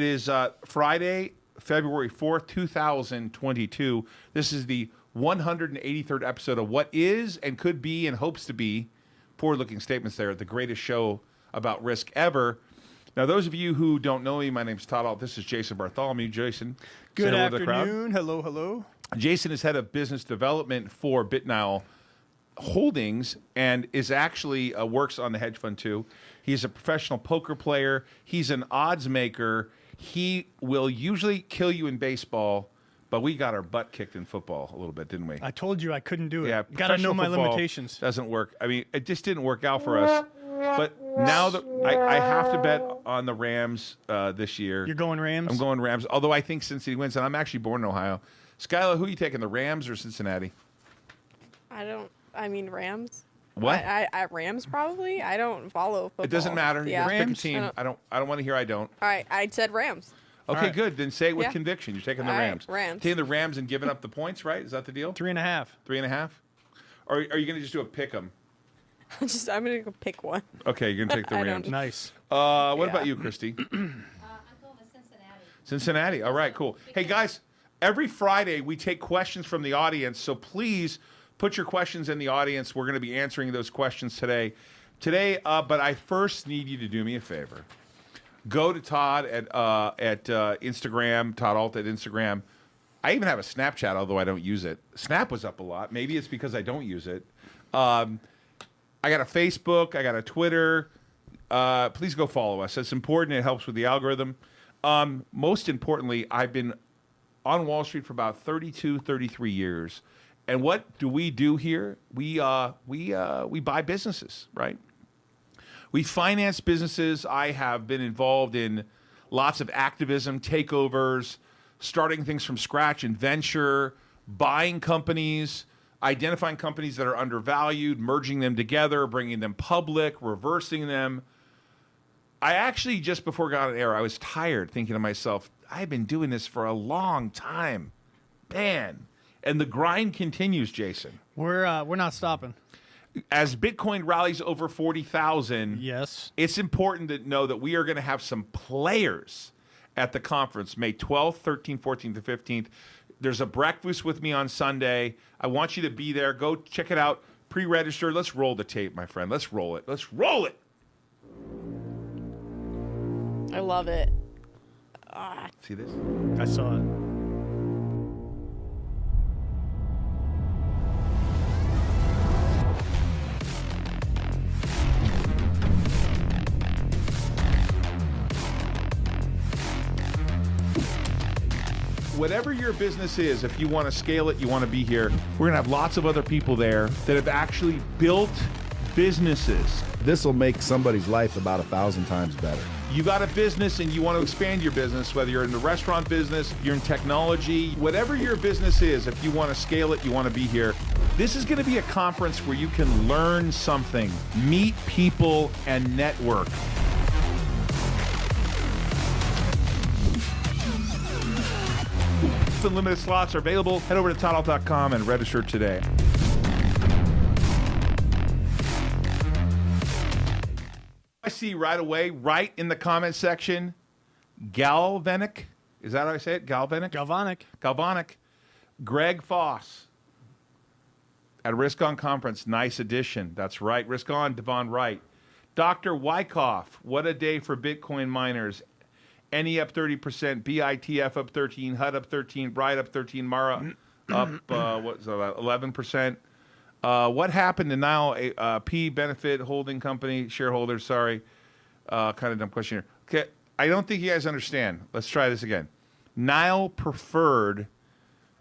It is Friday, February 4th, 2022. This is the 183rd episode of what is and could be and hopes to be, forward-looking statements there, the greatest show about risk ever. Now, those of you who don't know me, my name's Todd Ault. This is Jason Bartholomew. Jason, good afternoon. Hello, hello. Jason is head of business development for BitNile Holdings and is actually works on the hedge fund too. He's a professional poker player. He's an odds maker. He will usually kill you in baseball, but we got our butt kicked in football a little bit, didn't we? I told you I couldn't do it. Yeah, got to know my limitations. Doesn't work. I mean, it just didn't work out for us. But now that I have to bet on the Rams this year. You're going Rams? I'm going Rams, although I think Cincinnati wins, and I'm actually born in Ohio. Skylar, who are you taking, the Rams or Cincinnati? I mean, Rams. What? I Rams probably. I don't follow football. It doesn't matter. Yeah. You pick a team. I don't want to hear I don't. All right, I said Rams. Okay, right. good. Then say it with Yeah. conviction. You're taking the All right, Rams. Rams. Taking the Rams and giving up the points, right? Is that the deal? 3.5. 3.5? Or are you going to just do a pick 'em? I'm gonna go pick one. Okay, you're going to take the I Rams. don't- What Nice. Yeah. about you, Christy? I'm going with Cincinnati. Cincinnati. All right, cool. Hey, guys, every Friday we take questions from the audience, so please put your questions in the audience. We're going to be answering those questions today. But I first need you to do me a favor. Go to Todd at Instagram, Todd Ault at Instagram. I even have a Snapchat, although I don't use it. Snap was up a lot. Maybe it's because I don't use it. I got a Facebook. I got a Twitter. Please go follow us. It's important. It helps with the algorithm. Most importantly, I've been on Wall Street for about 32, 33 years. And what do we do here? We buy businesses, right? We finance businesses. I have been involved in lots of activism, takeovers, starting things from scratch in venture, buying companies, identifying companies that are undervalued, merging them together, bringing them public, reversing them. I actually, just before I got on air, I was tired thinking to myself, I've been doing this for a long time. Man. And the grind continues, Jason. We're not stopping. As Bitcoin rallies over 40,000, Yes. it's important to know that we are going to have some players at the conference, May 12th, 13th, 14th, and 15th. There's a breakfast with me on Sunday. I want you to be there. Go check it out. Pre-register. Let's roll the tape, my friend. Let's roll it. Let's roll it. I love it. See this? I saw it. Whatever your business is, if you want to scale it, you want to be here, we're going to have lots of other people there that have actually built businesses. This will make somebody's life about 1,000 times better. You got a business and you want to expand your business, whether you're in the restaurant business, you're in technology, whatever your business is, if you want to scale it, you want to be here. This is going to be a conference where you can learn something, meet people, and network. Limited slots are available. Head over to toddault.com and register today. I see right away, right in the comment section, Galvanic. Is that how I say it? Galvanic? Galvanic. Greg Foss at Risk On Conference. Nice addition. That's right. Risk On, Devon Wright. Dr. Wyckoff. What a day for Bitcoin miners. NE up 30%, BITF up 13%, HUD up 13%, Bright up 13%, Mara up, what's that, 11%. What happened to now P Benefit Holding Company shareholders? Sorry, kind of dumb question here. Okay, I don't think you guys understand. Let's try this again. Nile Preferred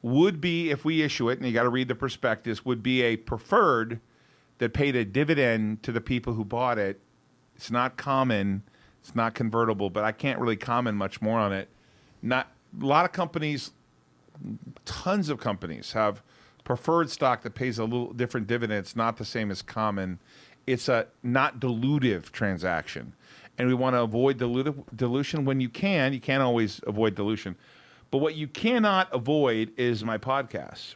would be, if we issue it, and you got to read the prospectus, would be a preferred that paid a dividend to the people who bought it. It's not common. It's not convertible, but I can't really comment much more on it. Not a lot of companies, tons of companies have preferred stock that pays a little different dividend. It's not the same as common. It's a not dilutive transaction, and we want to avoid dilution when you can. You can't always avoid dilution, but what you cannot avoid is my podcast.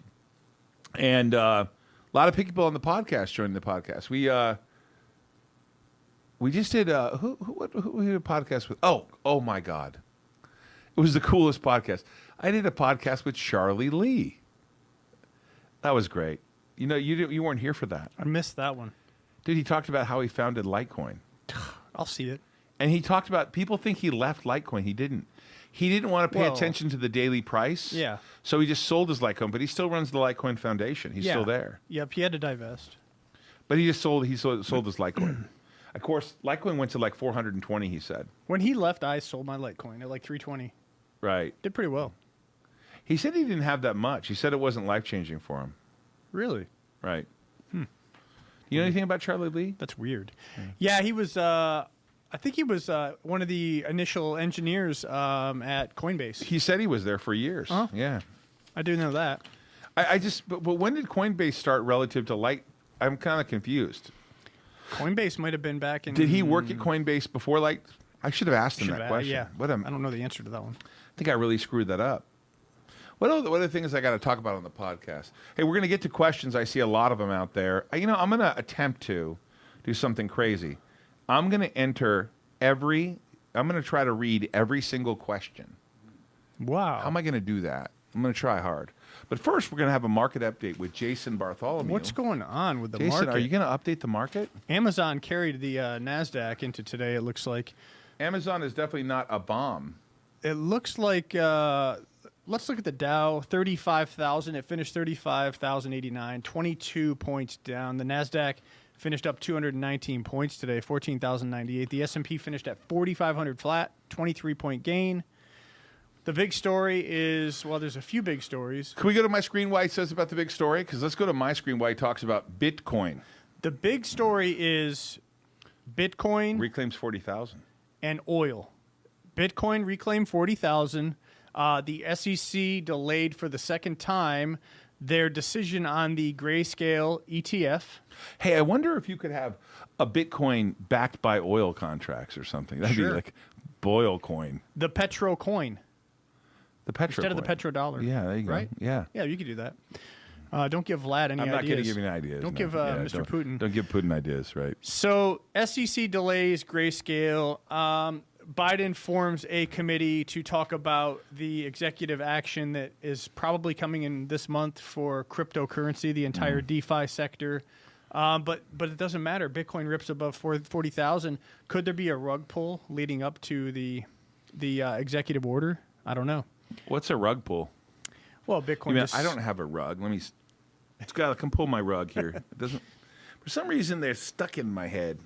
And a lot of people on the podcast joined the podcast. We just did who we did a podcast with? Oh my God, It was the coolest podcast. I did a podcast with Charlie Lee. That was great. You know, you weren't here for that. I missed that one. Dude, he talked about how he founded Litecoin. I'll see it. And he talked about, people think he left Litecoin. He didn't. He didn't want to pay attention to the daily price. Yeah. So he just sold his Litecoin, but he still runs the Litecoin Foundation. He's still there. Yep, he had to divest. But he just sold his Litecoin. Of course, Litecoin went to like 420, he said. When he left, I sold my Litecoin at like 320. Right. Did pretty well. He said he didn't have that much. He said it wasn't life-changing for him. Really? Right. You know anything about Charlie Lee? That's weird. Yeah, he was, I think he was one of the initial engineers at Coinbase. He said he was there for years. Huh? Yeah. I do know that. But when did Coinbase start relative to Lite? I'm kind of confused. Coinbase might have been back in... Did he work at Coinbase before Lite? I should have asked him that question. Yeah. What I don't know the answer to that one. I think I really screwed that up. What other things I got to talk about on the podcast? Hey, we're going to get to questions. I see a lot of them out there. I'm going to attempt to do something crazy. I'm going to I'm going to try to read every single question. Wow. How am I going to do that? I'm going to try hard. But first, we're going to have a market update with Jason Bartholomew. What's going on with the Jason, market? are you going to update the market? Amazon carried the NASDAQ into today, it looks like. Amazon is definitely not a bomb. It looks like... let's look at the Dow, 35,000. It finished 35,089, 22 points down. The NASDAQ finished up 219 points today, 14,098. The S&P finished at 4,500 flat, 23-point gain. The big story is, well, there's a few big stories. Can we go to my screen why it says about the big story? Because let's go to my screen why it talks about Bitcoin. The big story is Bitcoin Reclaims 40,000. and oil. Bitcoin reclaimed 40,000. The SEC delayed for the second time their decision on the grayscale ETF. Hey, I wonder if you could have a Bitcoin backed by oil contracts or something. That'd be like Boil coin. The Petro coin. The Petro Instead of the petrodollar. Yeah, there you go. Right? Yeah. Yeah, you could do that. Don't give Vlad any ideas. I'm not going to give you any ideas. Don't no. give Mr. Putin. Don't give Putin ideas, right? So SEC delays grayscale. Biden forms a committee to talk about the executive action that is probably coming in this month for cryptocurrency, the entire DeFi sector. But it doesn't matter. Bitcoin rips above 40,000. Could there be a rug pull leading up to the executive order? I don't know. What's a rug pull? Well, Bitcoin. I don't have a rug. I can pull my rug here. It doesn't. For some reason, they're stuck in my head.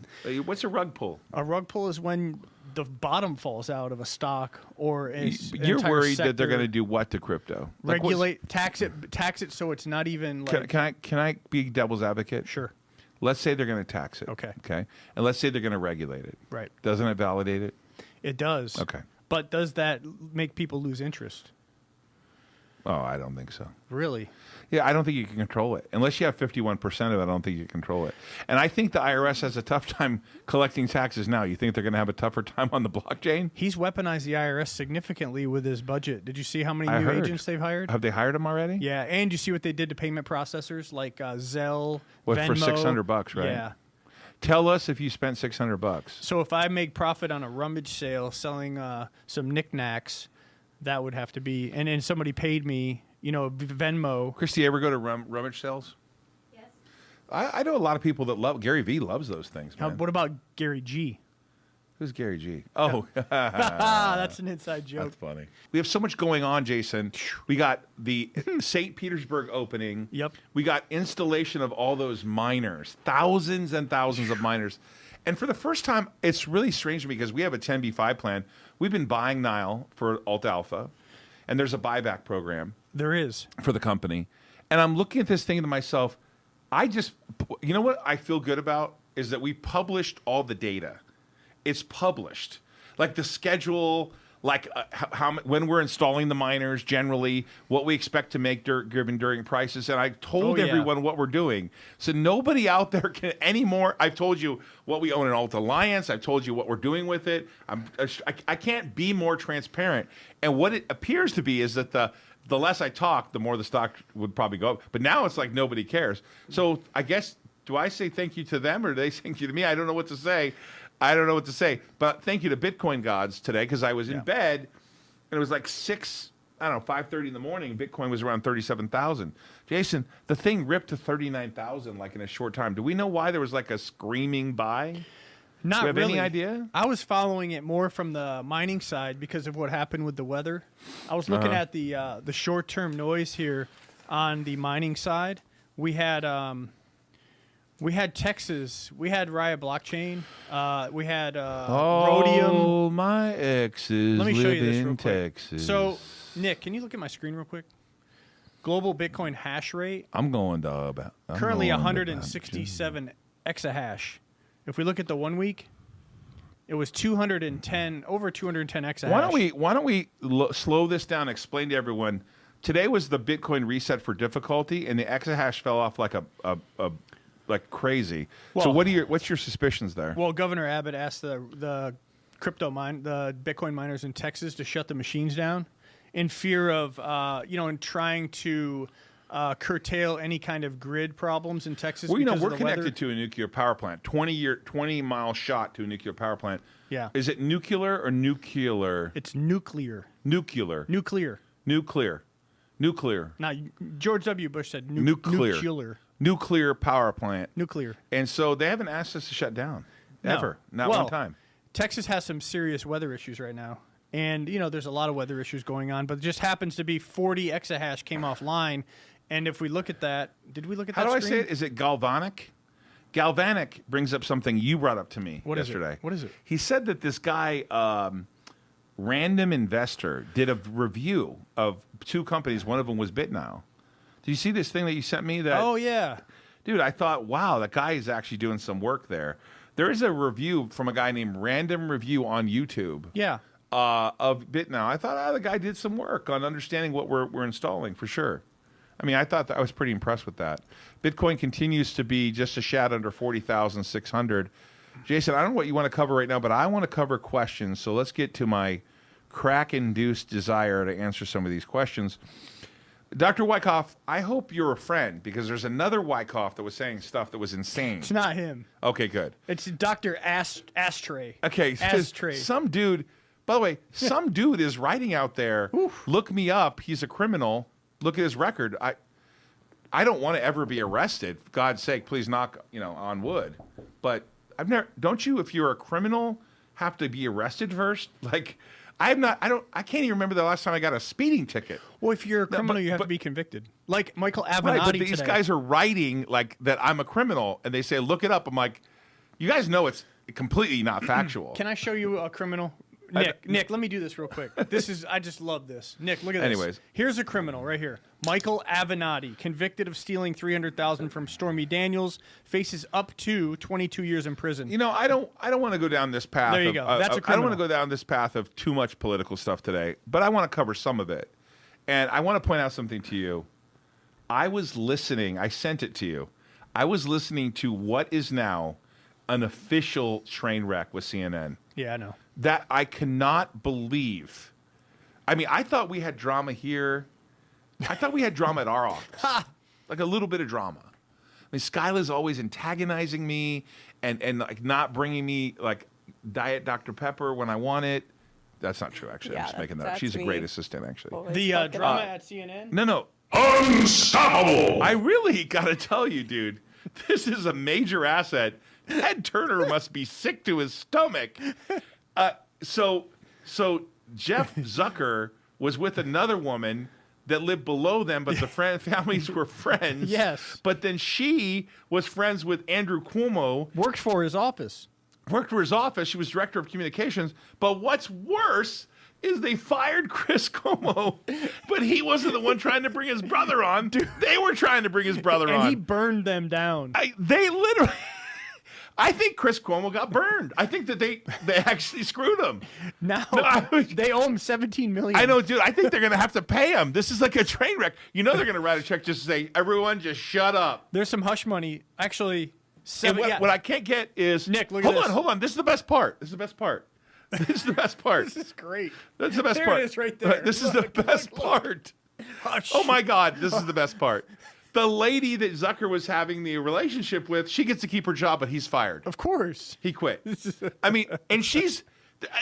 What's a rug pull? A rug pull is when the bottom falls out of a stock or an You're entire worried sector. that they're going to do what to crypto? Regulate, tax it so it's not even like. Can I be devil's advocate? Sure. Let's say they're going to tax it. Okay. Okay. And let's say they're going to regulate it. Right. Doesn't it validate it? It does. Okay. But does that make people lose interest? Oh, I don't think so. Really? Yeah, I don't think you can control it. Unless you have 51% of it, I don't think you can control it. And I think the IRS has a tough time collecting taxes now. You think they're going to have a tougher time on the blockchain? He's weaponized the IRS significantly with his budget. Did you see how many new heard. agents they've hired? Have they hired them already? Yeah, and you see what they did to payment processors like Zelle, What, Venmo. for $600, right? Yeah. Tell us if you spent $600. So if I make profit on a rummage sale selling some knickknacks, that would have to be, and then somebody paid me, Venmo. Christy, you ever go to rummage sales? Yes. I know a lot of people that love, Gary Vee loves those things, man. What about Gary G? Who's Gary G? Oh, That's an inside joke. that's funny. We have so much going on, Jason. We got the St. Petersburg opening. Yep. We got installation of all those miners, thousands and thousands of miners. And for the first time, it's really strange to me because we have a 10b5 plan. We've been buying Nile for Alt Alpha, and there's a buyback program There is. for the company. And I'm looking at this thinking to myself, you know what I feel good about is that we published all the data. It's published, like the schedule, like when we're installing the miners, generally what we expect to make given during prices. And I told everyone what we're doing, so nobody out there can anymore. I've told you what we own in Alt Alliance. I've told you what we're doing with it. I can't be more transparent. And what it appears to be is that the less I talk, the more the stock would probably go up. But now it's like nobody cares. So I guess, do I say thank you to them or do they say thank you to me? I don't know what to say. But thank you to Bitcoin gods today because I was in bed And it was like 5:30 in the morning. Bitcoin was around 37,000. Jason, the thing ripped to 39,000 like in a short time. Do we know why there was like a screaming buy? Not Do you have really. any idea? I was following it more from the mining side because of what happened with the weather. I was looking at the short-term noise here on the mining side. We had Texas. We had Riot Blockchain. We had Rhodium. Oh, my exes Let me show you live this in real quick. Texas. So, Nick, can you look at my screen real quick? Global Bitcoin hash rate I'm going to about currently 167 exahash. If we look at the 1 week, it was 210 over 210 exahash. Why don't we slow this down? Explain to everyone. Today was the Bitcoin reset for difficulty, and the exahash fell off like like crazy. So Well- what's your suspicions there? Well, Governor Abbott asked the the Bitcoin miners in Texas to shut the machines down in fear of, in trying to curtail any kind of grid problems in Texas. Well, because we're of the weather. connected to a nuclear power plant. 20-mile shot to a nuclear power plant. Yeah. Is it nuclear or nuclear? It's nuclear. Nuclear. Nuclear. Nuclear. Nuclear. Now, George W. Bush said Nuclear. nuclear. Nuclear power plant. Nuclear. And so they haven't asked us to shut down. Ever. Not Well, one time. Texas has some serious weather issues right now. And, there's a lot of weather issues going on, but it just happens to be 40 exahash came offline. And if we look at that, did we look at How that do I screen? say it? Is it galvanic? Galvanic brings up something you brought up to me What is it? yesterday. What is it? He said that this guy, Random Investor, did a review of two companies. One of them was BitNow. Did you see this thing that you sent me? That Oh, yeah. Dude, I thought, wow, that guy is actually doing some work there. There is a review from a guy named Random Review on YouTube. Yeah. Of BitNow. I thought, the guy did some work on understanding what we're installing for sure. I mean, I thought that I was pretty impressed with that. Bitcoin continues to be just a shad under 40,600. Jason, I don't know what you want to cover right now, but I want to cover questions. So let's get to my crack-induced desire to answer some of these questions. Dr. Wyckoff, I hope you're a friend because there's another Wyckoff that was saying stuff that was insane. It's not him. Okay, good. It's Dr. Ashtray. Okay, Ashtray. some dude, by the way, some dude is writing out there, look me up, he's a criminal, look at his record. I don't want to ever be arrested. For God's sake, please knock, on wood. But don't you, if you're a criminal, have to be arrested first? Like, I can't even remember the last time I got a speeding ticket. Well, if you're a criminal, you have but- to be convicted. Like Michael Avenatti Right, but these today. guys are writing like that I'm a criminal, and they say, look it up. I'm like, you guys know it's completely not factual. Can I show you a criminal? Nick, let me do this real quick. I just love this. Nick, look at this. Anyways. Here's a criminal right here. Michael Avenatti, convicted of stealing $300,000 from Stormy Daniels, faces up to 22 years in prison. I don't want to go down this path. There you go. That's a I don't criminal. want to go down this path of too much political stuff today, but I want to cover some of it. And I want to point out something to you. I was listening. I sent it to you. I was listening to what is now an official train wreck with CNN. Yeah, I know. That I cannot believe. I mean, I thought we had drama here. I thought we had drama at our office. Like a little bit of drama. I mean, Skyla's always antagonizing me and like not bringing me like Diet Dr. Pepper when I want it. That's not true, actually. Yeah, I'm just making that up. that's She's a me. great assistant, actually. Always The fucking drama up. at CNN? No. Unstoppable! I really got to tell you, dude, this is a major asset. Ted Turner must be sick to his stomach. So Jeff Zucker was with another woman that lived below them, but the families were friends. Yes. But then she was friends with Andrew Cuomo, Worked for his office. worked for his office. She was director of communications. But what's worse is they fired Chris Cuomo, but he wasn't the one trying to bring his brother on. They were trying to bring his brother And on. he burned them down. They literally... I think Chris Cuomo got burned. I think that they actually screwed him. Now I- they owe him $17 million. I know, dude. I think they're going to have to pay him. This is like a train wreck. They're going to write a check just to say, everyone just shut up. There's some hush money. Actually, And what I can't get is... Nick, look at this. Hold on. This is the best part. This is the best part. This is great. That's the best There part. it is right there. This is the Look, best look. part. Hush. Oh, my God. This is the best part. The lady that Zucker was having the relationship with, she gets to keep her job, but he's fired. Of course. He quit. I mean, and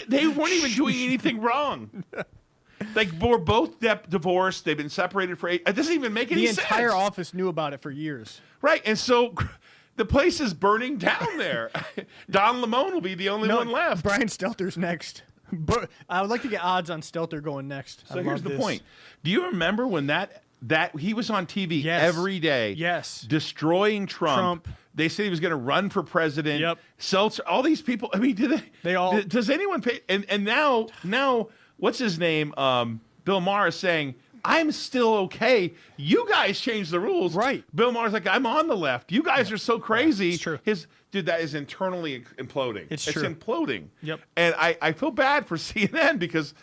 they weren't even doing anything wrong. Like, we're both divorced. They've been separated for 8. It doesn't even make any sense. The entire office knew about it for years. Right, and so the place is burning down there. Don Lemon will be the only one left. Brian Stelter's next. But I would like to get odds on Stelter going next. So here's the point. Do you remember when that he was on TV every day? Yes. Destroying Trump. They said he was going to run for president. Yep. Seltzer, all these people. I mean, They all. Does anyone pay? And now, what's his name? Bill Maher is saying, I'm still okay. You guys changed the rules. Right. Bill Maher's like, I'm on the left. You guys are so crazy. It's true. Dude, that is internally imploding. It's true. Imploding. Yep. And I feel bad for CNN because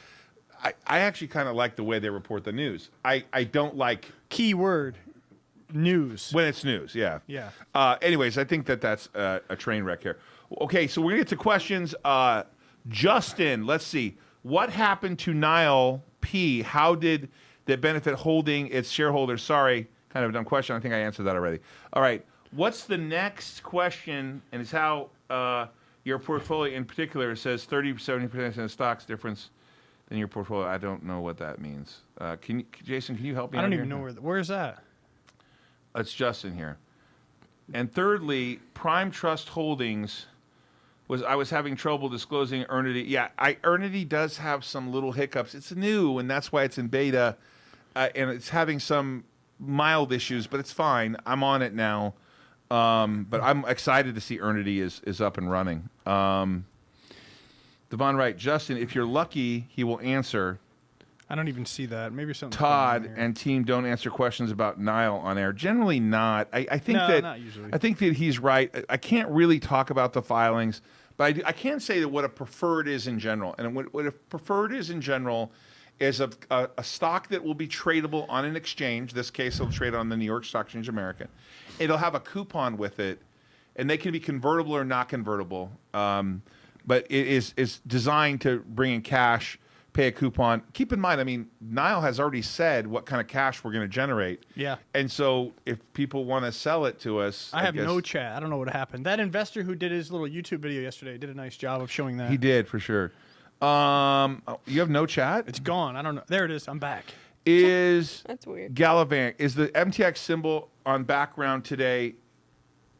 I actually kind of like the way they report the news. I don't like Keyword. News. when it's news. Yeah. Yeah. Anyways, I think that's a train wreck here. Okay, so we're going to get to questions. Justin, let's see. What happened to Nile P? How did that benefit holding its shareholders? Sorry, kind of a dumb question. I think I answered that already. All right. What's the next question? And it's how your portfolio in particular says 30 70% of stocks difference than your portfolio. I don't know what that means. Jason, can you help me? I don't out even here? know where's that? It's Justin here. And thirdly, Prime Trust Holdings I was having trouble disclosing Earnity. Yeah, Earnity does have some little hiccups. It's new, and that's why it's in beta, and it's having some mild issues, but it's fine. I'm on it now, but I'm excited to see Earnity is up and running. Devon Wright, Justin, if you're lucky, he will answer. I don't even see that. Maybe something. Todd and team don't answer questions about Nile on air. Generally not. I think No, that not usually. I think that he's right. I can't really talk about the filings, but I can say that what a preferred is in general. And what a preferred is in general is a stock that will be tradable on an exchange. This case, it'll trade on the New York Stock Exchange American. It'll have a coupon with it, and they can be convertible or not convertible. But it is designed to bring in cash, pay a coupon. Keep in mind, I mean, Nile has already said what kind of cash we're going to generate. Yeah. And so if people want to sell it to us, I have guess no chat. I don't know what happened. That investor who did his little YouTube video yesterday did a nice job of showing that. He did, for sure. You have no chat? It's gone. I don't know. There it is. I'm back. Is That's weird. Gallivant, is the MTX symbol on background today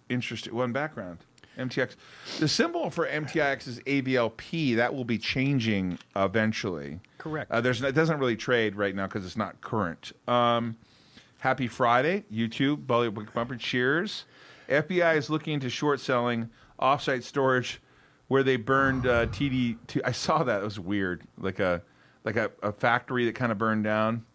interesting? Well, on background. MTX. The symbol for MTX is AVLP. That will be changing eventually. Correct. It doesn't really trade right now because it's not current. Happy Friday, YouTube. Bully Bumper. Cheers. FBI is looking into short selling offsite storage where they burned TD. I saw that. It was weird. Like a factory that kind of burned down.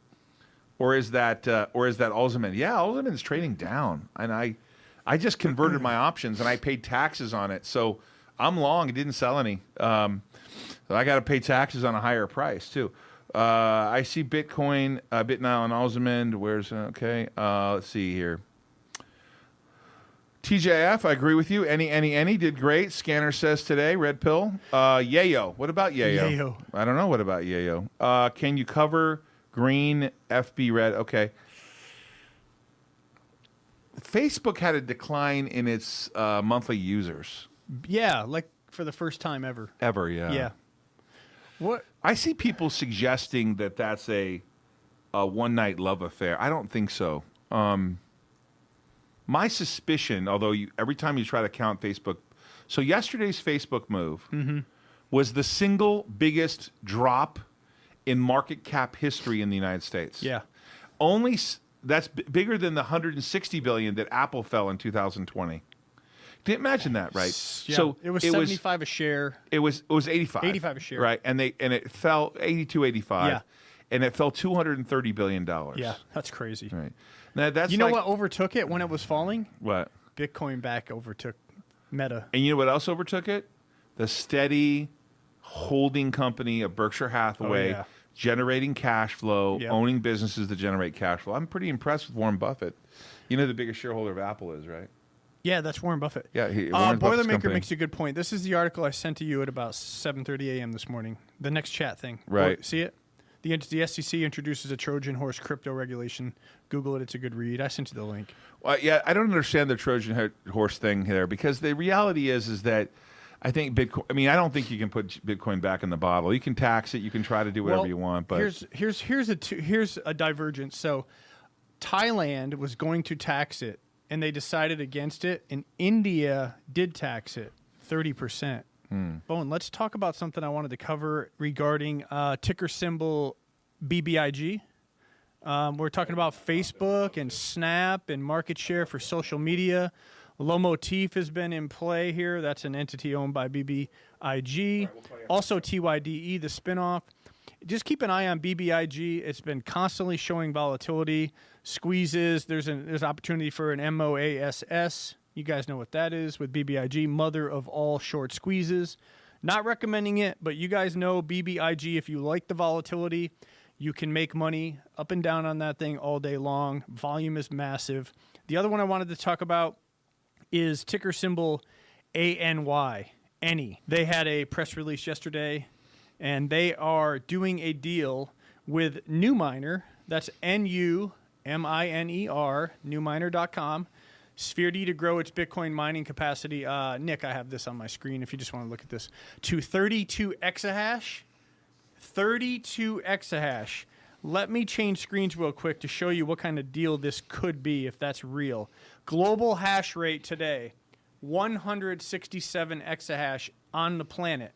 Or is that Alzheimer's? Yeah, Alzheimer's is trading down, and I just converted my options and I paid taxes on it. So I'm long. It didn't sell any. So I got to pay taxes on a higher price too. I see Bitcoin, BitNile, and Alzheimer's. Where's okay? Let's see here. TJF, I agree with you. Any did great. Scanner says today. Red pill. Yayo. What about Yayo? Yayo. I don't know. What about Yayo? Can you cover green FB red? Okay. Facebook had a decline in its monthly users. Yeah, like for the first time ever. Ever, yeah. Yeah. What? I see people suggesting that that's a one-night love affair. I don't think so. My suspicion, although every time you try to count Facebook, so yesterday's Facebook move was the single biggest drop in market cap history in the United States. Yeah. That's bigger than the $160 billion that Apple fell in 2020. Can you imagine that, right? Yeah. So it was 75 a share. It was 85. 85 a share. Right, and it fell 82, 85. Yeah. And it fell $230 billion. Yeah, that's crazy. Right. Now that's You know what overtook it when it was falling? What? Bitcoin back overtook Meta. And you know what else overtook it? The steady holding company of Berkshire Hathaway, yeah. generating cash flow, Yep. owning businesses that generate cash flow. I'm pretty impressed with Warren Buffett. You know who the biggest shareholder of Apple is, right? Yeah, that's Warren Buffett. Yeah, Warren Buffett's Boilermaker company. makes a good point. This is the article I sent to you at about 7:30 a.m. this morning. The next chat thing. Right. See it? The SEC introduces a Trojan horse crypto regulation. Google it. It's a good read. I sent you the link. Yeah, I don't understand the Trojan horse thing there because the reality is that I think Bitcoin. I mean, I don't think you can put Bitcoin back in the bottle. You can tax it. You can try to do whatever you want. But here's a divergence. So, Thailand was going to tax it, and they decided against it. And India did tax it 30%. Bowen, let's talk about something I wanted to cover regarding ticker symbol BBIG. We're talking about Facebook and Snap and market share for social media. Lomotif has been in play here. That's an entity owned by BBIG. Also TYDE, the spinoff. Just keep an eye on BBIG. It's been constantly showing volatility, squeezes. There's an opportunity for an MOASS. You guys know what that is with BBIG, mother of all short squeezes. Not recommending it, but you guys know BBIG. If you like the volatility, you can make money up and down on that thing all day long. Volume is massive. The other one I wanted to talk about is ticker symbol ANY, ANY. They had a press release yesterday, and they are doing a deal with Newminer. That's NUMINER, newminer.com. Sphere D to grow its Bitcoin mining capacity. Nick, I have this on my screen if you just want to look at this. To 32 exahash. 32 exahash. Let me change screens real quick to show you what kind of deal this could be if that's real. Global hash rate today, 167 exahash on the planet.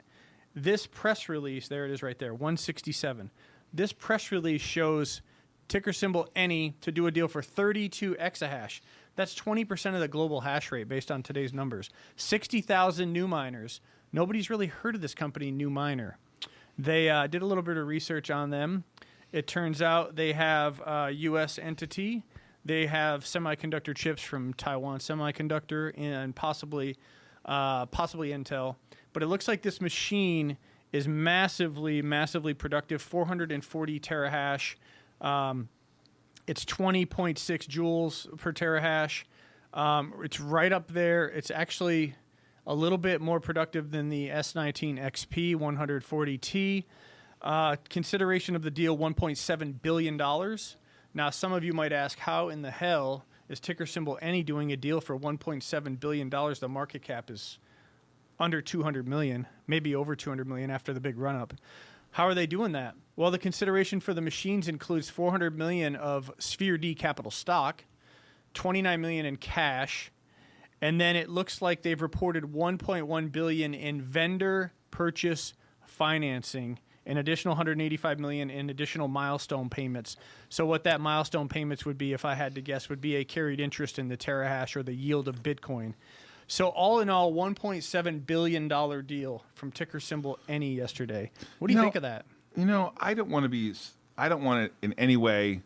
This press release, there it is right there, 167. This press release shows ticker symbol ANY to do a deal for 32 exahash. That's 20% of the global hash rate based on today's numbers. 60,000 new miners. Nobody's really heard of this company, Newminer. They did a little bit of research on them. It turns out they have a U.S. entity. They have semiconductor chips from Taiwan Semiconductor and possibly Intel. But it looks like this machine is massively, massively productive, 440 terahash. It's 20.6 joules per terahash. It's right up there. It's actually a little bit more productive than the S19 XP 140T. Consideration of the deal, $1.7 billion. Now, some of you might ask, how in the hell is ticker symbol ANY doing a deal for $1.7 billion? The market cap is under 200 million, maybe over 200 million after the big run-up. How are they doing that? Well, the consideration for the machines includes 400 million of Sphere D capital stock, 29 million in cash, and then it looks like they've reported 1.1 billion in vendor purchase financing, an additional 185 million in additional milestone payments. So what that milestone payments would be, if I had to guess, would be a carried interest in the terahash or the yield of Bitcoin. So all in all, $1.7 billion deal from ticker symbol ANY yesterday. What do you think of that? You know, I don't want to in any way,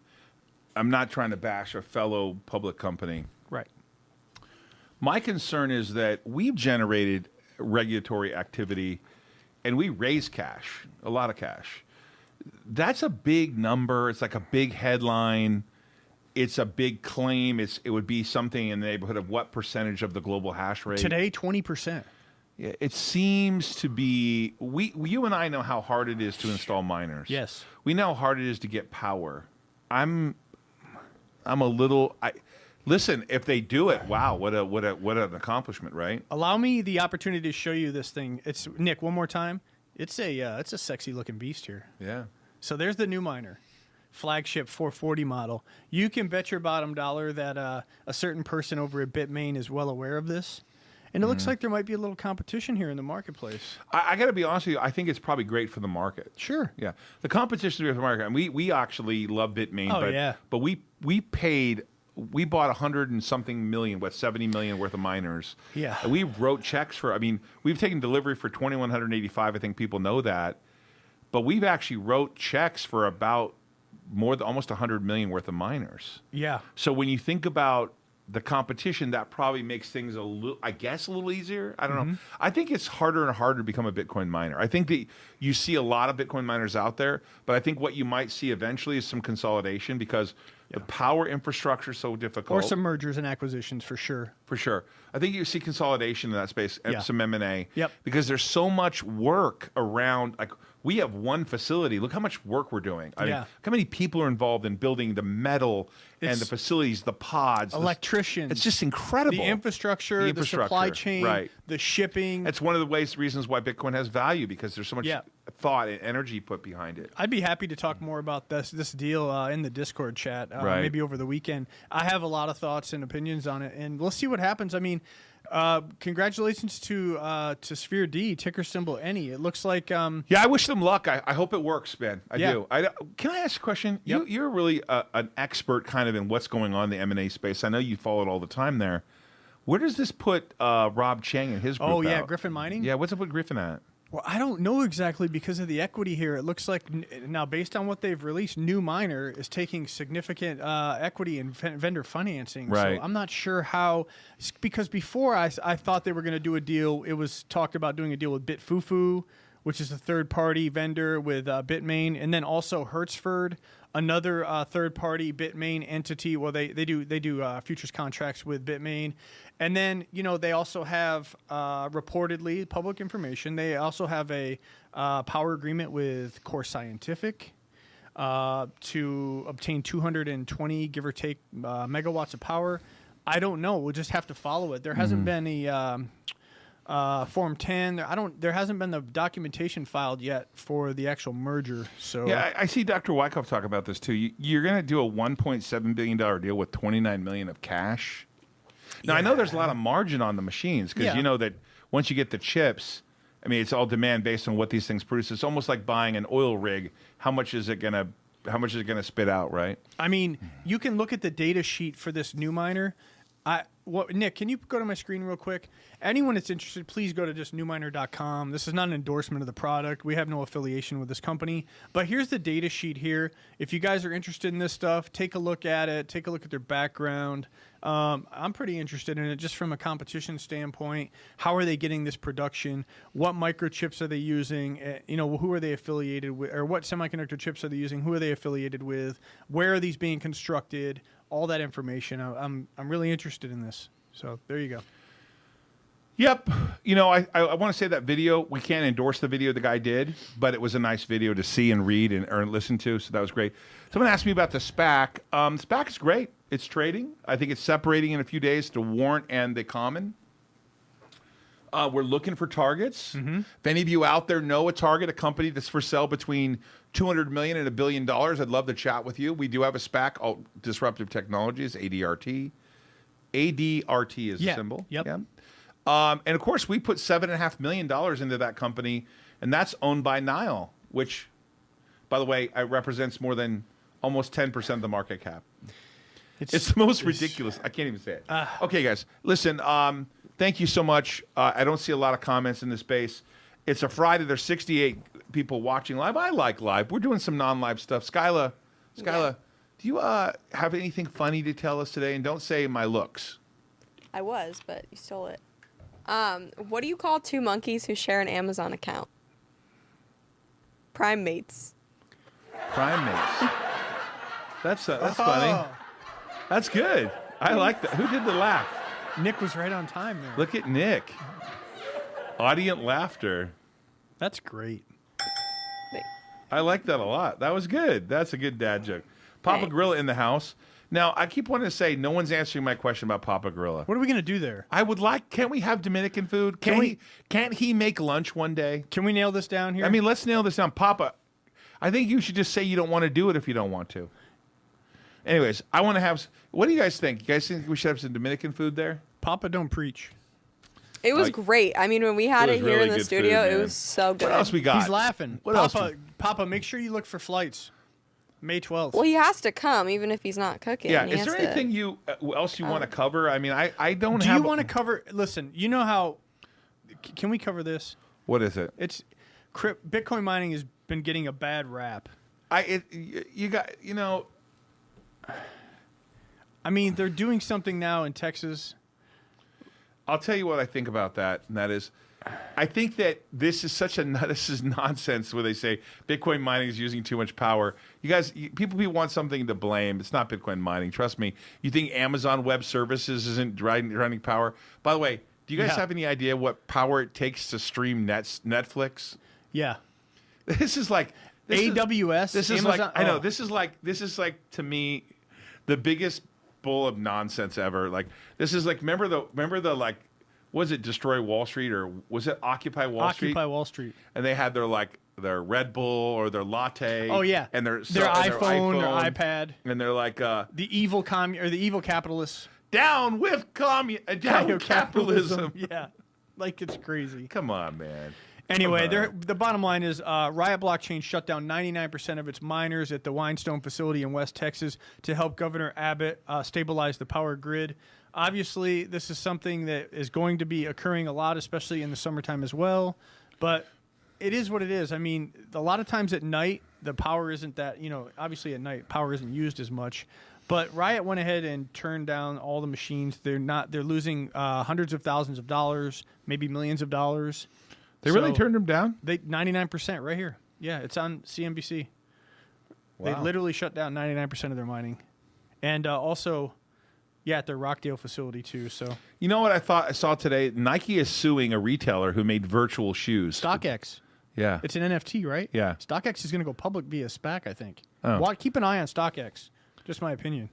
I'm not trying to bash a fellow public company. Right. My concern is that we've generated regulatory activity and we raise cash, a lot of cash. That's a big number. It's like a big headline. It's a big claim. It would be something in the neighborhood of what percentage of the global hash rate? Today, 20%. Yeah, it seems to be, you and I know how hard it is to install miners. Yes. We know how hard it is to get power. I'm a little, listen, if they do it, wow, what an accomplishment, right? Allow me the opportunity to show you this thing. It's Nick, one more time. It's a sexy looking beast here. Yeah. So there's the Newminer flagship 440 model. You can bet your bottom dollar that a certain person over at Bitmain is well aware of this. And it looks like there might be a little competition here in the markpace. I got to be honest with you. I think it's probably great for the market. Sure. Yeah. The competition is great for the market. And we actually love Bitmain. Oh, yeah. But we bought 100 and something million, 70 million worth of miners. Yeah. And we wrote checks for, we've taken delivery for 2,185. I think people know that. But we've actually wrote checks for about almost 100 million worth of miners. Yeah. So when you think about the competition, that probably makes things a little easier. I don't know. I think it's harder and harder to become a Bitcoin miner. I think that you see a lot of Bitcoin miners out there, but I think what you might see eventually is some consolidation because the power infrastructure is so difficult. Or some mergers and acquisitions for sure. For sure. I think you see consolidation in that space, some M&A. Yep. Because there's so much work around, like we have one facility. Look how much work we're doing. I mean, look how many people are involved in building the metal and the facilities, the pods. Electricians. It's just incredible. The infrastructure, the supply chain, the shipping. That's one of the reasons why Bitcoin has value, because there's so much thought and energy put behind it. I'd be happy to talk more about this deal in the Discord chat, maybe over the weekend. I have a lot of thoughts and opinions on it, and we'll see what happens. I mean, congratulations to Sphere D, ticker symbol any. It looks like yeah, I wish them luck. I hope it works, man. I do. Can I ask a question? Yep. You're really an expert kind of in what's going on in the M&A space. I know you follow it all the time there. Where does this put Rob Chang and his group out? Griffin Mining? Yeah, what's up with Griffin at? Well, I don't know exactly because of the equity here. It looks like now, based on what they've released, New Miner is taking significant equity in vendor financing. Right. So I'm not sure how, because before I thought they were going to do a deal. It was talked about doing a deal with BitFuFu, which is a third-party vendor with Bitmain, and then also Hertzford, another third-party Bitmain entity. Well, they do futures contracts with Bitmain. And then, they also have, reportedly, public information, they also have a power agreement with Core Scientific to obtain 220, give or take, megawatts of power. I don't know. We'll just have to follow it. There hasn't been a Form 10. There hasn't been the documentation filed yet for the actual merger. So yeah, I see Dr. Wyckoff talk about this, too. You're going to do a $1.7 billion deal with $29 million of cash. Now, I know there's a lot of margin on the machines because you know that once you get the chips, I mean, it's all demand based on what these things produce. It's almost like buying an oil rig. How much is it gonna spit out, right? I mean, you can look at the data sheet for this new miner. Nick, can you go to my screen real quick? Anyone that's interested, please go to just newminer.com. This is not an endorsement of the product. We have no affiliation with this company. But here's the data sheet here. If you guys are interested in this stuff, take a look at it. Take a look at their background. I'm pretty interested in it just from a competition standpoint. How are they getting this production? What microchips are they using? Who are they affiliated with? Or what semiconductor chips are they using? Who are they affiliated with? Where are these being constructed? All that information. I'm really interested in this. So there you go. Yep. I want to say that video, we can't endorse the video the guy did, but it was a nice video to see and read and listen to, so that was great. Someone asked me about the SPAC. SPAC is great. It's trading. I think it's separating in a few days to warrant and the common. We're looking for targets. If any of you out there know a target, a company that's for sale between $200 million and $1 billion, I'd love to chat with you. We do have a SPAC, Disruptive Technologies, ADRT. ADRT is the symbol. Yep. Yeah. And of course, we put $7.5 million into that company, and that's owned by Nile, which, by the way, represents more than almost 10% of the market cap. It's the most ridiculous. I can't even say it. Okay, guys, listen. Thank you so much. I don't see a lot of comments in this space. It's a Friday. There's 68 people watching live. I like live. We're doing some non-live stuff. Skyla, do you have anything funny to tell us today? And don't say my looks. I was, but you stole it. What do you call two monkeys who share an Amazon account? Primates. Primates. That's funny. That's good. I like that. Who did the laugh? Nick was right on time there. Look at Nick. Audience laughter. That's great. I like that a lot. That was good. That's a good dad joke. Papa Thanks. Gorilla in the house. Now, I keep wanting to say no one's answering my question about Papa Gorilla. What are we going to do there? I would like, can't we have Dominican food? Can't he make lunch one day? Can we nail this down here? I mean, let's nail this down. Papa, I think you should just say you don't want to do it if you don't want to. Anyways, I want to have, what do you guys think? You guys think we should have some Dominican food there? Papa don't preach. It was great. I mean, when we had it was here really in the good studio, food, it man. was so good. What else we got? He's laughing. What else? Papa, make sure you look for flights. May 12th. Well, he has to come, even if he's not cooking. Yeah, He is has there to- anything else you want to cover? I mean, I don't Do have. you want to cover? Listen, you know how? Can we cover this? What is it? It's Bitcoin mining has been getting a bad rap. I mean, they're doing something now in Texas. I'll tell you what I think about that, and that is, I think that this is nonsense where they say Bitcoin mining is using too much power. You guys, people want something to blame. It's not Bitcoin mining. Trust me. You think Amazon Web Services isn't running power? By the way, do you guys have any idea what power it takes to stream Netflix? Yeah. This is like AWS. This is Amazon, like I know. This is like to me the biggest bull of nonsense ever. Like this is like remember the like was it Destroy Wall Street or was it Occupy Wall Street? Occupy Wall Street. And they had their Red Bull or their latte. Oh yeah, and their iPhone, their iPad, and they're like the evil the evil capitalists. Down with capitalism. Yeah, like it's crazy. Come on, man. Anyway, the bottom line is Riot Blockchain shut down 99% of its miners at the Whinstone facility in West Texas to help Governor Abbott stabilize the power grid. Obviously, this is something that is going to be occurring a lot, especially in the summertime as well. But it is what it is. I mean, a lot of times at night, the power isn't that, obviously at night, power isn't used as much. But Riot went ahead and turned down all the machines. They're losing hundreds of thousands of dollars, maybe millions of dollars. They really turned them down? They 99% right here. Yeah, it's on CNBC. Wow. They literally shut down 99% of their mining. And also, at their Rockdale facility too. So you know what I saw today? Nike is suing a retailer who made virtual shoes. StockX. Yeah. It's an NFT, right? Yeah. StockX is going to go public via SPAC, I think. Oh. Keep an eye on StockX. Just my opinion.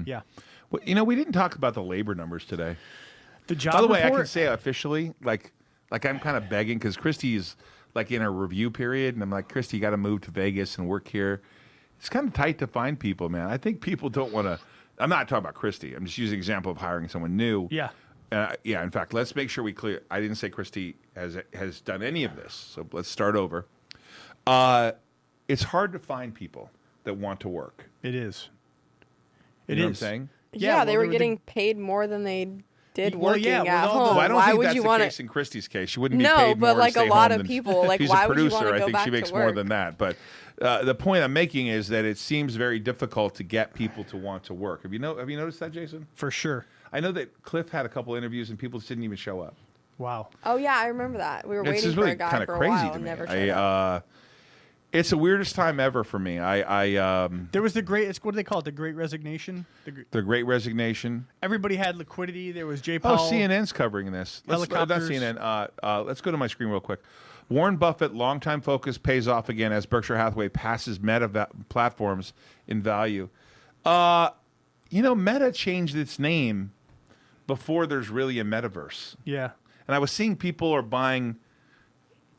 Yeah. Well, we didn't talk about the labor numbers today. The job By the way, I report- can say officially, like I'm kind of begging because Christy's like in a review period, and I'm like, Christy, you got to move to Vegas and work here. It's kind of tight to find people, man. I think people don't want to. I'm not talking about Christy. I'm just using an example of hiring someone new. Yeah. In fact, let's make sure we clear. I didn't say Christy has done any of this, so let's start over. It's hard to find people that want to work. It is. You know what I'm saying? Yeah, they well, were getting paid more than they did working with at all the- home. Well, I don't Why think would that's you the want case to? in Christy's case. She wouldn't be No, paid but more to like stay a lot home of than- people, like she's why a would you producer. want to I go think back she makes to more work? than that. But the point I'm making is that it seems very difficult to get people to want to work. Have you noticed that, Jason? For sure. I know that Cliff had a couple interviews and people just didn't even show up. Wow. Oh yeah, I remember that. We were It's waiting just for really a guy kind of for a crazy while to and me. never showed up. It's the weirdest time ever for me. There was what do they call it? The Great Resignation. The Great Resignation. Everybody had liquidity. There was Jay Oh, Powell. CNN's covering this. Not Helicopters. CNN. Let's go to my screen real quick. Warren Buffett, longtime focus, pays off again as Berkshire Hathaway passes Meta platforms in value. Meta changed its name before there's really a metaverse. Yeah. And I was seeing people are buying,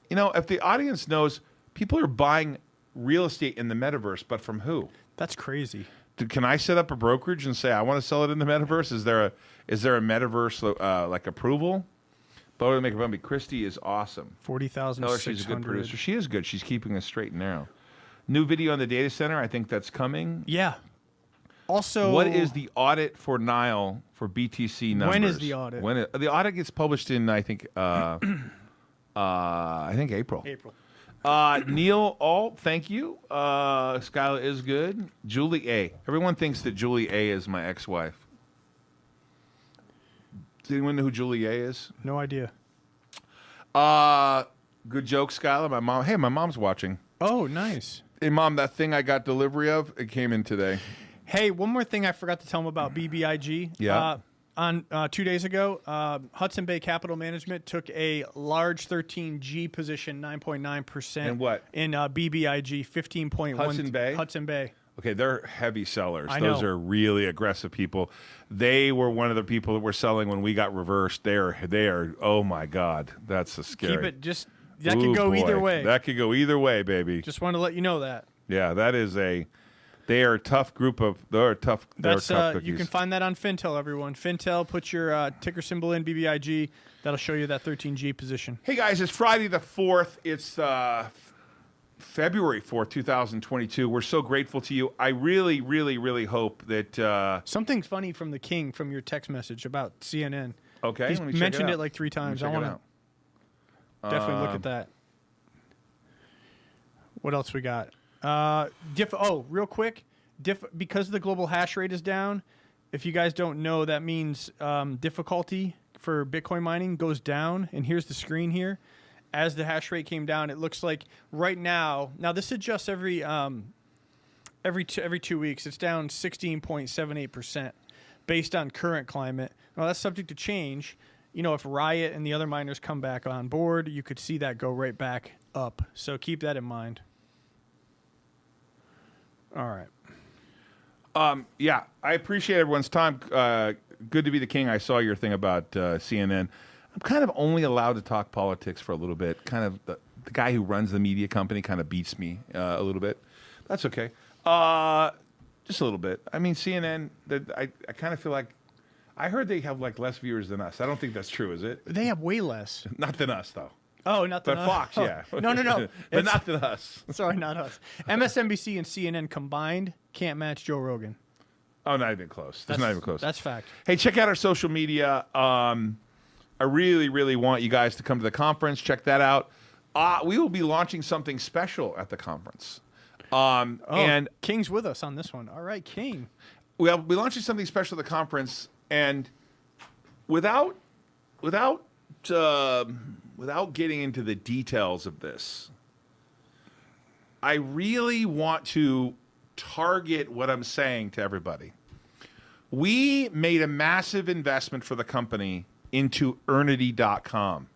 if the audience knows, people are buying real estate in the metaverse, but from who? That's crazy. Can I set up a brokerage and say I want to sell it in the metaverse? Is there a metaverse like approval? But to make it funny, Christy is awesome. 40,000. Tell her she's a good producer. She is good. She's keeping us straight and narrow. New video on the data center. I think that's coming. Yeah. Also, what is the audit for Nile for BTC numbers? When is the audit? The audit gets published in I think April. April. Neil Ault, thank you. Skyla is good. Julie A. Everyone thinks that Julie A is my ex-wife. Does anyone know who Julie A is? No idea. Good joke, Skyla. My mom. Hey, my mom's watching. Oh, nice. Hey, Mom, that thing I got delivery of, it came in today. Hey, one more thing I forgot to tell them about BBIG. Yeah. On 2 days ago, Hudson Bay Capital Management took a large 13G position, 9.9%. In what? In BBIG, 15.1. Hudson Bay? Hudson Bay. Okay, they're heavy sellers. I Those know. are really aggressive people. They were one of the people that were selling when we got reversed. They are. Oh my God, that's a scary. Keep it just. That could go either way. That could go either way, baby. Just wanted to let you know that. Yeah, that is a. They are a tough group of. They're tough. That's tough cookies. you can find that on Fintel, everyone. Fintel, put your ticker symbol in BBIG. That'll show you that 13G position. Hey guys, it's Friday the 4th. It's February 4th, 2022. We're so grateful to you. I really, really, really hope that. Something funny from the King from your text message about CNN. Okay, He's let me check mentioned it it like 3 times. I Check it want out. to definitely look at that. What else we got? Real quick. Because the global hash rate is down, if you guys don't know, that means difficulty for Bitcoin mining goes down. And here's the screen here. As the hash rate came down, it looks like right now this adjusts every 2 weeks. It's down 16.78% based on current climate. Now that's subject to change. If Riot and the other miners come back on board, you could see that go right back up. So keep that in mind. All right. Yeah, I appreciate everyone's time. Good to be the king. I saw your thing about CNN. I'm kind of only allowed to talk politics for a little bit. Kind of the guy who runs the media company kind of beats me a little bit. That's okay. Just a little bit. I mean, CNN, I kind of feel like, I heard they have like less viewers than us. I don't think that's true, is it? They have way less. Not than us, though. Oh, not But the Fox, yeah. No. But not than us. Sorry, not us. MSNBC and CNN combined can't match Joe Rogan. Oh, not even close. That's not even close. That's fact. Hey, check out our social media. I really, really want you guys to come to the conference. Check that out. We will be launching something special at the conference. And King's with us on this one. All right, King. We'll be launching something special at the conference, and without getting into the details of this, I really want to target what I'm saying to everybody. We made a massive investment for the company into HEREBY.com,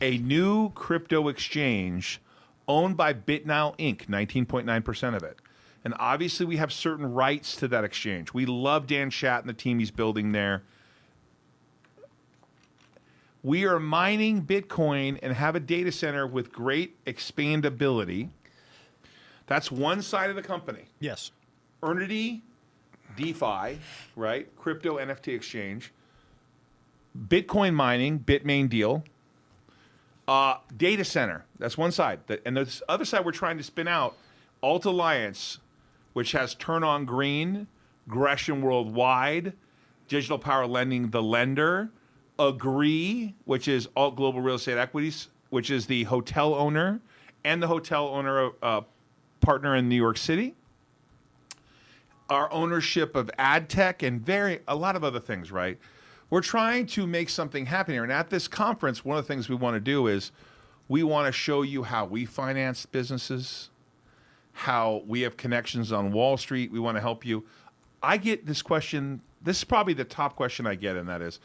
a new crypto exchange owned by BitNile Inc., 19.9% of it. And obviously we have certain rights to that exchange. We love Dan Shatt and the team he's building there. We are mining Bitcoin and have a data center with great expandability. That's one side of the company. Yes. Earnity, DeFi, right? Crypto NFT exchange. Bitcoin mining, Bitmain deal. Data center, that's one side. And the other side we're trying to spin out, Alt Alliance, which has Turn On Green, Gresham Worldwide, Digital Power Lending, the lender, Agree, which is Alt Global Real Estate Equities, which is the hotel owner and the hotel owner partner in New York City. Our ownership of AdTech and a lot of other things, right? We're trying to make something happen here. And at this conference, one of the things we want to do is we want to show you how we finance businesses, how we have connections on Wall Street. We want to help you. I get this question. This is probably the top question I get, and that is,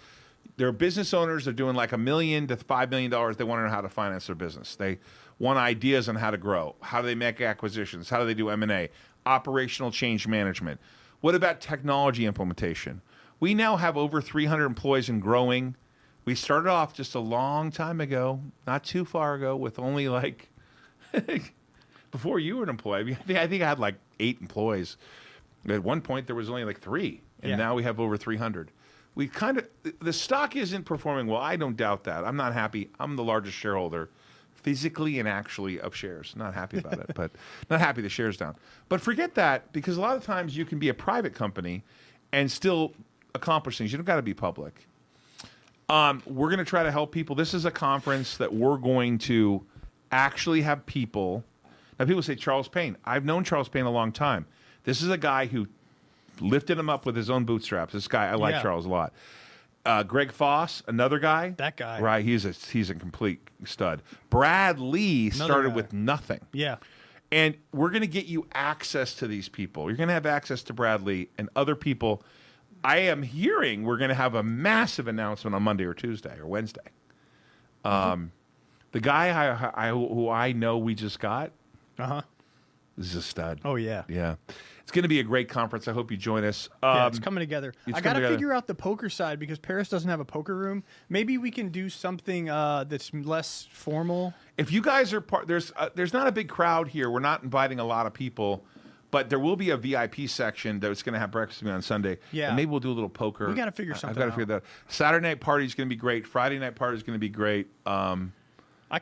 there are business owners that are doing like $1 million to $5 million. They want to know how to finance their business. They want ideas on how to grow. How do they make acquisitions? How do they do M&A? Operational change management. What about technology implementation? We now have over 300 employees and growing. We started off just a long time ago, not too far ago, with only like, before you were an employee, I think I had like 8 employees. At one point, there was only like 3, and now we have over 300. We kind of, the stock isn't performing well. I don't doubt that. I'm not happy. I'm the largest shareholder, physically and actually, of shares. Not happy about it, but not happy the share's down. But forget that, because a lot of times you can be a private company and still accomplish things. You don't got to be public. We're going to try to help people. This is a conference that we're going to actually have people. Now, people say Charles Payne. I've known Charles Payne a long time. This is a guy who lifted him up with his own bootstraps. This guy, I like Charles a lot. Greg Foss, another guy. That guy. Right, he's a complete stud. Brad Lee started with nothing. Yeah. And we're going to get you access to these people. You're going to have access to Brad Lee and other people. I am hearing we're going to have a massive announcement on Monday or Tuesday or Wednesday. The guy who I know we just got, this is a stud. Oh, yeah. Yeah. It's going to be a great conference. I hope you join us. It's coming together. I got to figure out the poker side because Paris doesn't have a poker room. Maybe we can do something that's less formal. If you guys are part, there's not a big crowd here. We're not inviting a lot of people, but there will be a VIP section that's going to have breakfast with me on Sunday. Yeah. And maybe we'll do a little poker. We got to figure something I've got to figure that out. Saturday night party is going to be great. Friday night party is going to be great. I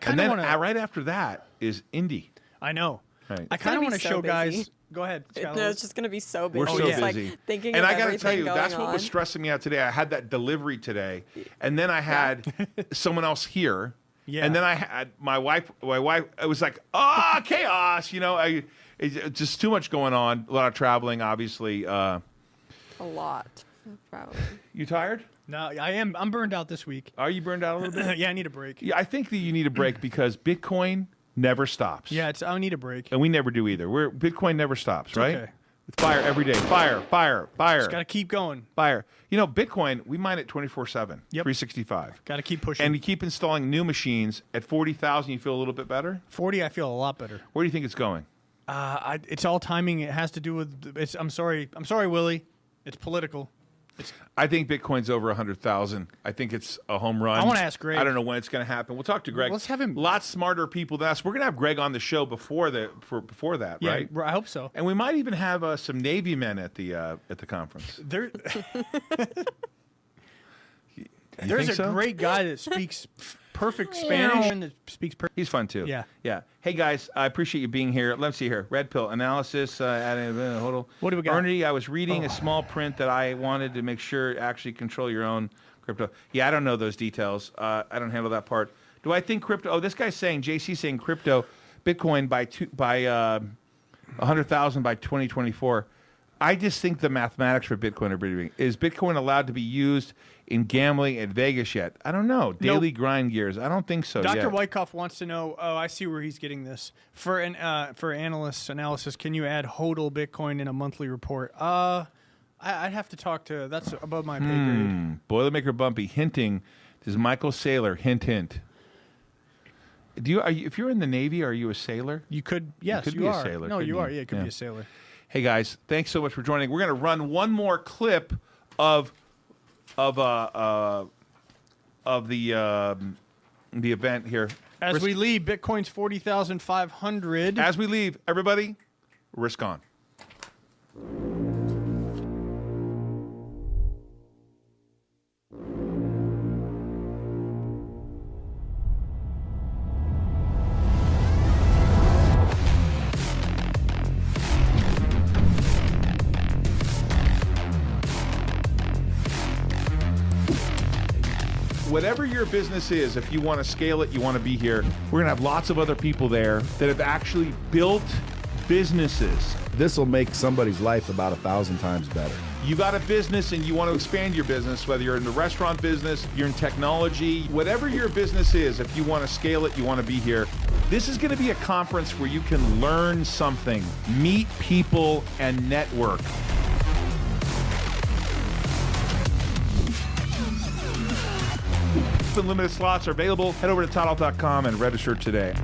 kind of want to. Right after that is Indie. I know. Right. I kind of want to show busy. guys. Go ahead, Skylar. No, it's just going to be so busy. We're so Just, busy. Like, thinking and of I got to tell you, everything that's going what was on. stressing me out today. I had that delivery today, and then I had someone else here, and then I had my wife. It was like, chaos. You know, it's just too much going on. A lot of traveling, obviously. A lot, probably. You tired? No, I am. I'm burned out this week. Are you burned out a little bit? Yeah, I need a break. Yeah, I think that you need a break because Bitcoin never stops. Yeah, I need a break. And we never do either. Bitcoin never stops, right? Okay. It's fire every day. Fire. Just got to keep going. Fire. You know, Bitcoin, we mine it 24/7, 365. Got to keep pushing. And you keep installing new machines. At 40,000, you feel a little bit better? 40, I feel a lot better. Where do you think it's going? It's all timing. It has to do with. I'm sorry, Willie. It's political. I think Bitcoin's over 100,000. I think it's a home run. I wanna ask Greg. I don't know when it's going to happen. We'll talk to Greg. Let's have him- Lots smarter people than us. We're going to have Greg on the show before that, Yeah, right? I hope so. And we might even have some Navy men at the conference. There, You there's think a so? great guy that speaks perfect Spanish and that speaks perfect. He's fun too. Yeah. Yeah. Hey guys, I appreciate you being here. Let's see here. Red pill analysis. Hold on. What do we got? Ernie, I was reading a small print that I wanted to make sure actually control your own crypto. Yeah, I don't know those details. I don't handle that part. Do I think crypto? Oh, this guy's saying JC saying crypto, Bitcoin by 100,000 by 2024. I just think the mathematics for Bitcoin are pretty big. Is Bitcoin allowed to be used in gambling at Vegas yet? I don't know. Daily grind gears. I don't think so Dr. yet. Wyckoff wants to know. Oh, I see where he's getting this. For analyst analysis, can you add HODL Bitcoin in a monthly report? I'd have to talk to. That's above my pay grade. Boilermaker Bumpy hinting. This is Michael Saylor. Hint, hint. If you're in the Navy, are you a sailor? You could. Yes, could you be a are. sailor, No, couldn't you you? are. Yeah, it could Yeah. be a sailor. Hey guys, thanks so much for joining. We're going to run one more clip of the event here. As we leave, Bitcoin's 40,500. As we leave, everybody, risk on. Whatever your business is, if you want to scale it, you want to be here, we're going to have lots of other people there that have actually built businesses. This will make somebody's life about 1,000 times better. You got a business and you want to expand your business, whether you're in the restaurant business, you're in technology, whatever your business is, if you want to scale it, you want to be here. This is going to be a conference where you can learn something, meet people, and network. Limited slots are available. Head over to ToddAult.com and register today.